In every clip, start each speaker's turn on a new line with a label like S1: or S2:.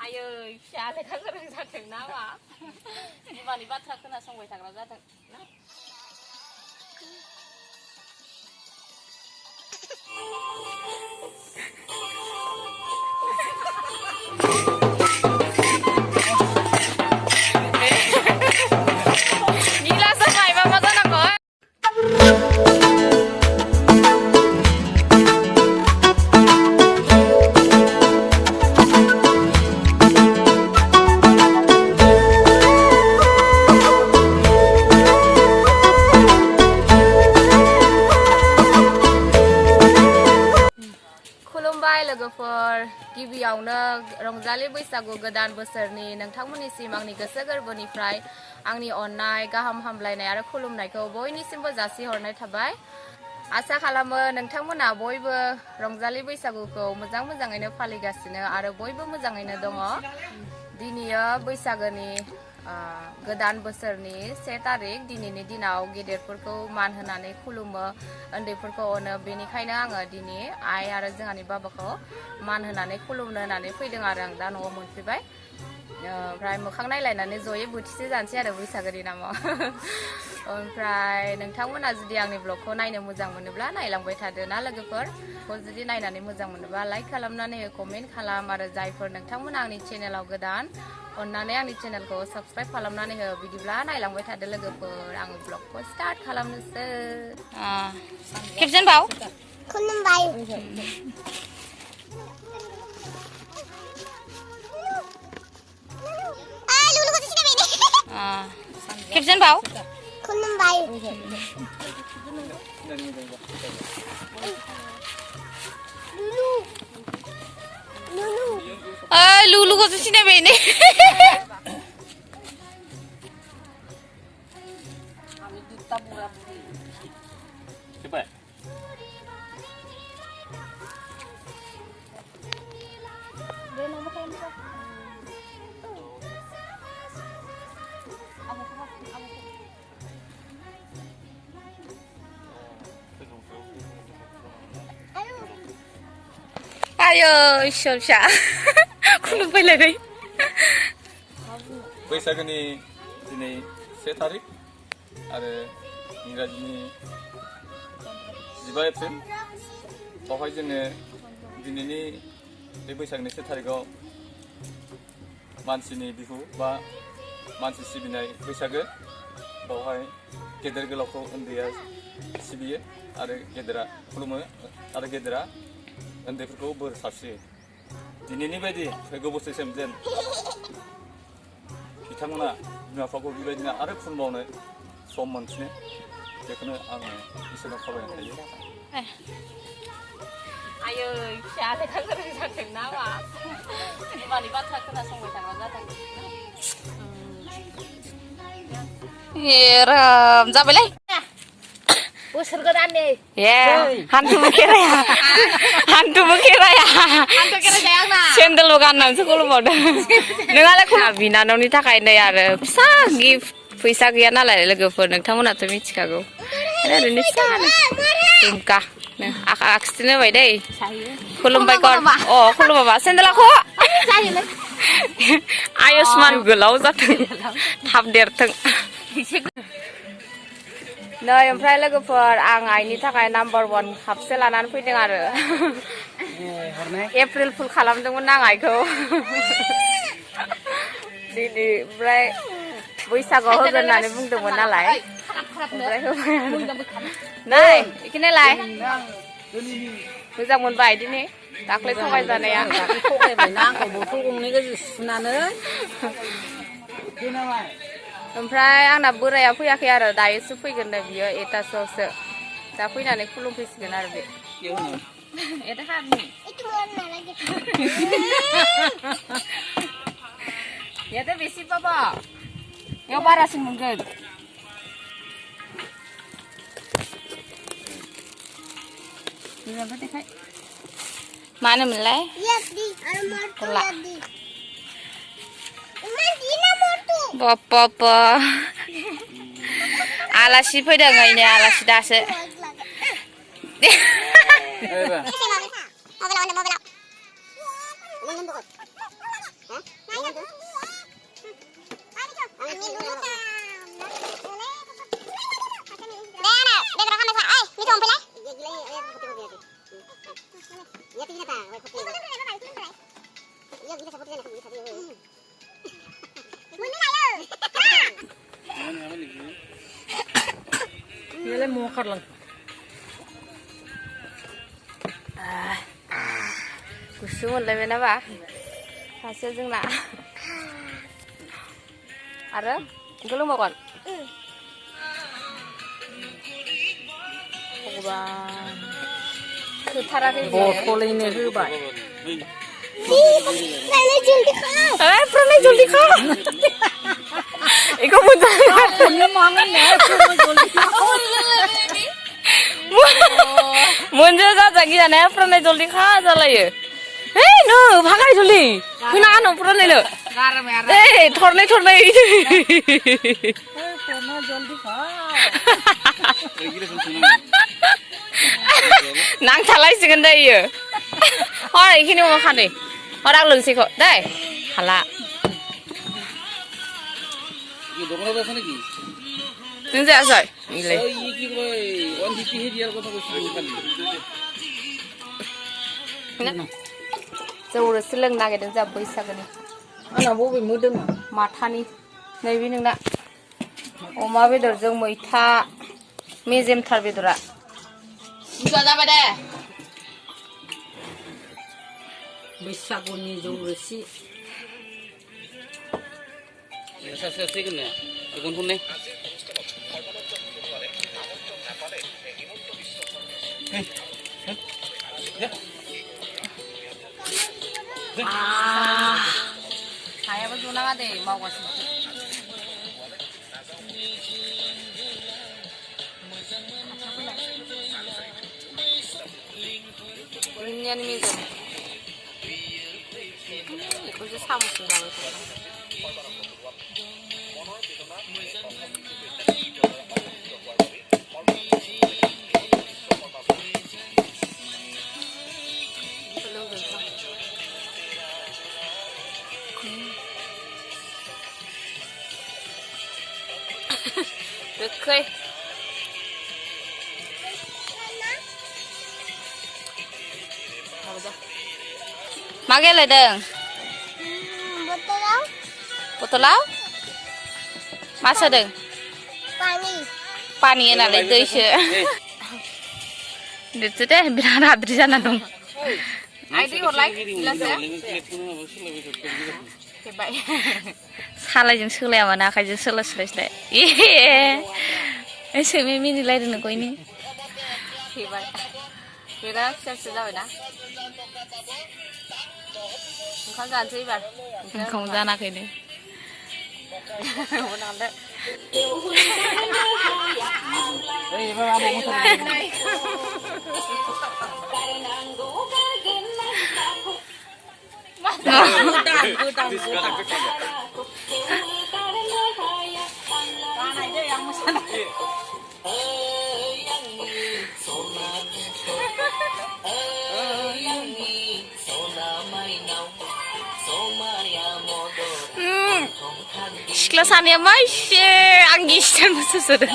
S1: आयै फिसा लेखा गोरों जाथों ना मा बिमानि बाथ्रा खोनासंबाय थाग्रा जाथों ना निलासा मायबा मा जानांगौ लोगोफोर गिबियावनो रंजालि बैसागु गोदान बोसोरनि नोंथांमोननिसिम आंनि गोसो गोरबोनिफ्राय आंनि अननाय गाहाम हामलायनाय आरो खुलुमनायखौ बयनिसिमबो जासिहरनाय थाबाय आसा खालामो नोंथांमोना बयबो रंजालि बैसागुखौ मोजाङैनो फालिगासिनो आरो बयबो मोजाङैनो दङ दिनैयो बैसागोनि गोदान बोसोरनि 1 तारिख दिनैनि दिनाव गेदेरफोरखौ मान होनानै खुलुमो उन्दैफोरखौ अनो बेनिखायनो आङो दिनै आइ आरो जोंहानि बाबाखौ मान होनानै खुलुमनो होननानै फैदों आरो आं दा न'आव मोनफैबाय ओमफ्राय मोखां नायलायनानै जयै बोथिसे जानोसै आरो बैसागोनि नामाव ओमफ्राय नोंथांमोना जुदि आंनि ब्लगखौ नायनो मोजां मोनोब्ला नायलांबाय थादो ना लोगोफोर जुदि नायनानै मोजां मोनोबा लाइक खालामनानै कमेन्ट खालाम आरो जायफोर नोंथांमोना आंनि चेनेलाव गोदान अन्नानै आंनि चेनेलखौ साबस्क्राइब खालामनानै हो बिदिब्ला नायलांबाय थादो लोगोफोर आङो ब्लगखौ स्टार्ट खालामनोसै खेबसेन बाव खुलुमबाय खेबसेन बाव खुलुमबाय लुलु को तो सिनायबाय ने ayo isor फिसा खुलुमफैलायबाय
S2: बैसागोनि दिनै 1 तारिख आरो इंराजिनि 15 एप्रिल बावहाय जोङो दिनैनि बे बैसागनि 1 तारिखआव मानसिनि बिहु बा मानसि सिबिनाय बैसागो बावहाय गेदेर गोलावखौ उन्दैया सिबियो आरो गेदेरा खुलुमो आरो गेदेरा उन्दैफोरखौ बोर सारस्रियो दिनैनि बायदि फैगौ बोसोरसिम जेन बिथांमोना बिमा बिफाखौ बेबायदिनो आरो खुलुमबावनो सम मोनफिनो बेखौनो आङो इसोरनाव खावलायनाय थायो
S1: आयै फिसा लेखा गोरों जाथों ना मा बिमानि बाथ्रा खोनासंबाय थाग्रा जाथों राम जाबायलै बोसोर गोदाननि हान्थुबो खेराया आंना सेन्देलबो गाननानैसो खुलुमबावदों नोंहालाय बिनानावनि थाखाय नै आरो फिसा गिफ्ट फैसा गैया नालाय लोगोफोर नोंथांमोनाथ' मिथिखागौ ओरैनो फिसा झुमका आखिथिनो होबाय दै खुलुमबाय कर खुलुमाबा सेन्देलाखौ आयुष्मान गोलाव जाथों थाब देरथों नै ओमफ्राय लोगोफोर आं आइनि थाखाय नाम्बार 1 कापसे लानानै फैदों आरो एप्रिल फुल खालामदोंमोन आं आइखौ दिनै ओमफ्राय बैसागुआव होगोन होननानै बुंदोंमोन नालाय ओमफ्राय होबाय नै बेखौनो लाय मोजां मोनबाय दिनै दाख्लै थगायजानाया
S3: थगायबायना आंखौ बथल गंनै गोजौ सुनानै
S1: ओमफ्राय आंना बोराया फैयाखै आरो दायोसो फैगोन नो बियो 1टासोआवसो दा फैनानै खुलुमफैसिगोन आरो बे याद बेसि बाबा याव बारासिन मोनगोन मा होनोमोनलाय बाप्पा आलासि फैदों ओइनो आलासि दासो
S3: Ini mau kerlang.
S1: गुसु मोनलायबाय ना बा सासे जोंना आरो गोलोमबावगोन भगबान थोथाराखै
S3: बथलैनो होबाय
S1: प्रनय जल्दी खा इखौ मोनजा जाजागि जानाया प्रनय जल्दी खा जालायो Hey, no, भागाय जल्दी खोना न प्रनयनो ए थरनै थरनै
S3: जल्दी खा
S1: नांथालायसिगोन दै इयो हर इखिनि अमा खानै हर आं लोंसैखौ दै हाला नों जायासै इलाय जौरोसो लोंनो नागिरदों जोंहा बैसागोनि
S3: आंना बबे मोदोमा
S1: माथानि नैबे नोंना अमा बेदरजों मैथा मेजेमथार बेदरा बुरजा जाबाय दे
S3: बैसागुनि जौरोसि
S1: हायाबो जनाङा दे मावगासिनो दुनियानि मेजेम बेखौसो साम'सजों जाबाय गोखै मा गेलेदों बथलाव मा सोदों पानि होनालाय दैसो देरसो दे बिराद आद्रि जाना दं आइ दै हरलाय गिलासो सालायजों सोलाया मानो आखाइजों सोलायस्लाय ए सैमे मिनिलायदों नोंखौ इनि फेबाय बिराद फिसा फिसा जाबायना ओंखाम जानोसै एबार ओंखाम जानाखैनो सिख्ला सानैया मा एसे आंनि style मोसासोदों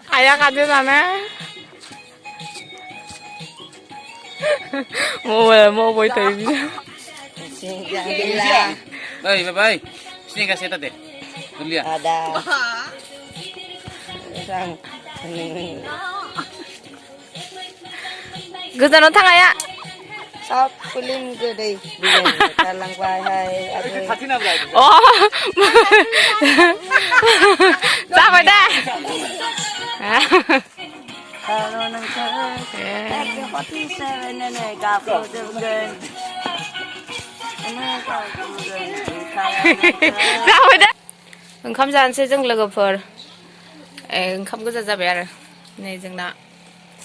S1: Ayah kasih sana. Mau boy tadi.
S3: Jangan
S4: Bye, bye. Sini kasih tadi. Dulu ya.
S3: ada sang
S1: Gusto nang ayah.
S3: shop kulim gede bilang talang bahai ada
S4: Hati na bro.
S1: Oh. Sampai dah.
S3: kalau nang sana ada 47 nenek kapal dengan ini kapal dengan
S1: Sampai dah. ओंखाम जानोसै जों लोगोफोर ओंखाम गोजा जाबाय आरो नै जोंना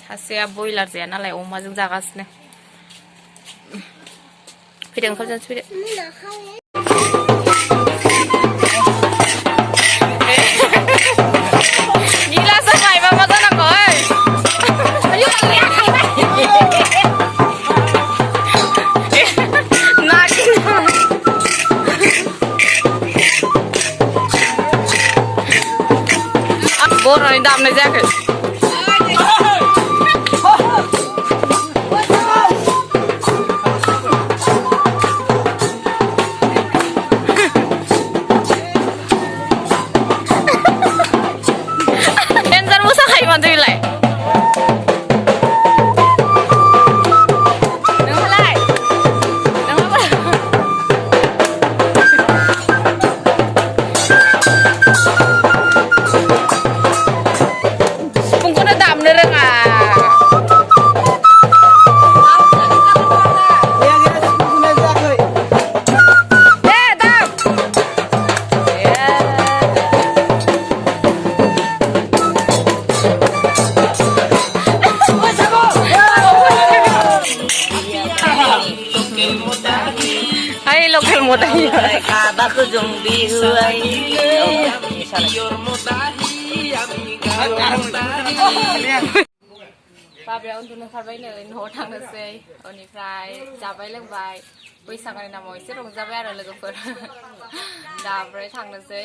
S1: सासेया बयलार जाया नालाय अमाजों जागासिनो फैदो ओंखाम जानोसै फैदो गिलासआ गायबा मा जानांगौ बर'नि दामनाय जायाखै देन्जार मोसाखायो माथो बेलाय नोंहालाय सिफुंखौनो दामनो रोङा दे दाम Ay, local mo tayo.
S3: kaba ko jong bihuay
S1: बाबाया उन्दुनो ओंखारबाय नै न'आव थांनोसै बेनिफ्राय जाबाय लोंबाय बैसागोनि नामाव एसे रंजाबाय आरो लोगोफोर दा ओमफ्राय थांनोसै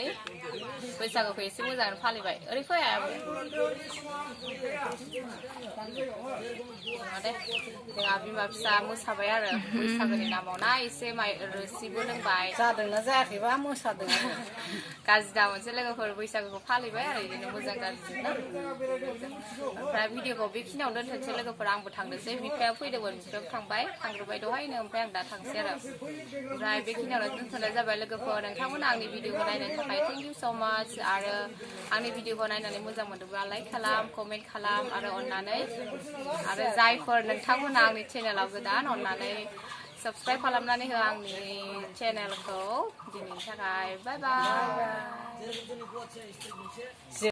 S1: बैसागोखौ एसे मोजाङैनो फालिबाय ओरै फैया नङा दे जोंहा बिमा फिसा मोसाबाय आरो बैसागोनि नामाव ना एसे रोसिबो लोंबाय
S3: जादोंना जायाखैबा मोसादों
S1: गाज्रि दा मोनसे लोगोफोर बैसागोखौ फालिबाय आरो बिदिनो मोजां गाज्रि ना ओमफ्राय भिडिअखौ बेखिनियावनो दोनथ'नोसै लोगोफोर आंबो थांनोसै बिफाया फैदोंमोन बिफायाबो थांबाय थांग्रोबाय दहायनो ओमफ्राय आं दा थांसै आरो ओमफ्राय बेखिनियावनो दोनथ'नाय जाबाय लोगोफोर नोंथांमोना आंनि भिडिअखौ नायनायनि थाखाय थेंक इउ स' माच आरो आंनि भिडिअखौ नायनानै मोजां मोनदोंब्ला लाइक खालाम कमेन्ट खालाम आरो अननानै आरो जायफोर नोंथांमोना आंनि चेनेलाव गोदान अननानै साबस्क्राइब खालामनानै हो आंनि चेनेलखौ दिनैनि थाखाय बाय बाय